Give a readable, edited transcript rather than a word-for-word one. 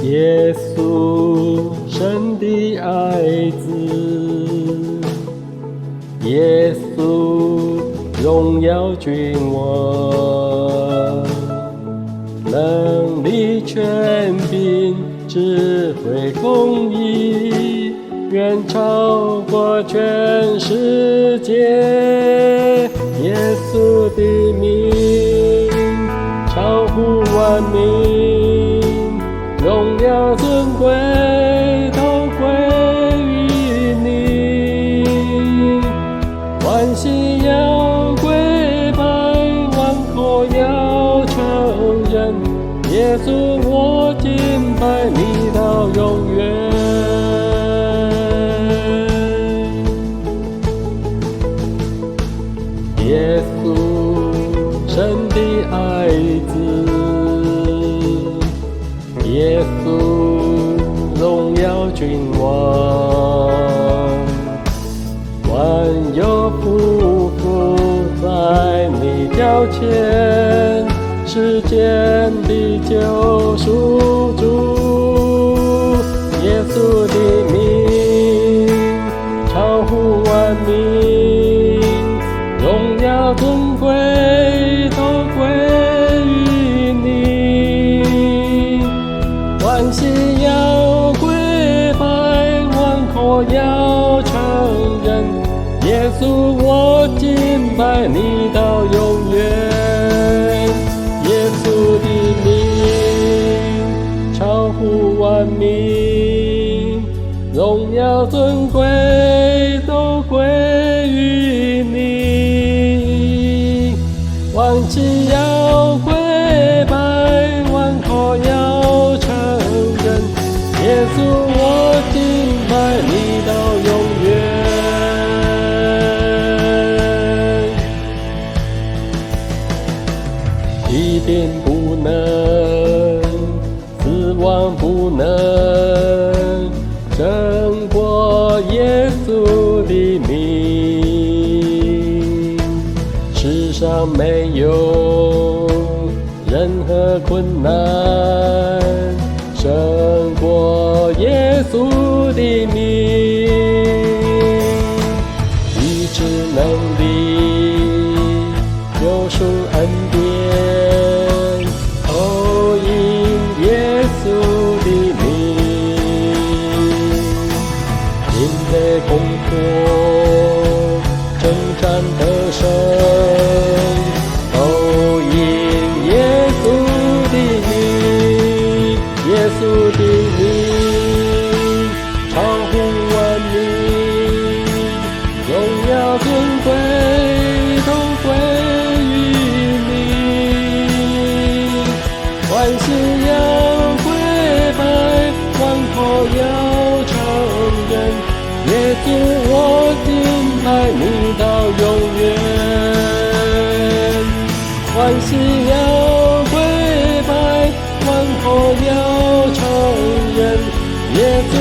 耶稣，神的爱子，耶稣，荣耀君王，能力权柄，智慧公义，远超过全世界。耶稣的名超乎万民，荣耀尊贵都归于你。万膝要跪拜，万口要承认，耶稣我敬拜你到永远。耶稣，神的爱子，耶稣，荣耀君王，万有匍匐在你脚前，世间的救赎主。耶稣的名超乎万民，荣耀尊贵都归于你。万膝要跪拜，万口要承认，耶稣我敬拜你到永远。耶稣的名超乎万民，荣耀尊贵都归于你。万膝要跪拜，万口要承认，耶稣我敬拜你到永远。疾病不能，死亡不能胜过耶稣的名。世上没有任何困难胜过耶稣的名。医治能力，救赎恩典，都因耶稣的名。因为攻破征战得胜，都因耶稣的名。耶稣的名超乎万民，荣耀尊贵都归于你。万膝要跪拜，万口要承认，耶稣我敬拜你到永远。万膝要跪拜，万口要承认，耶稣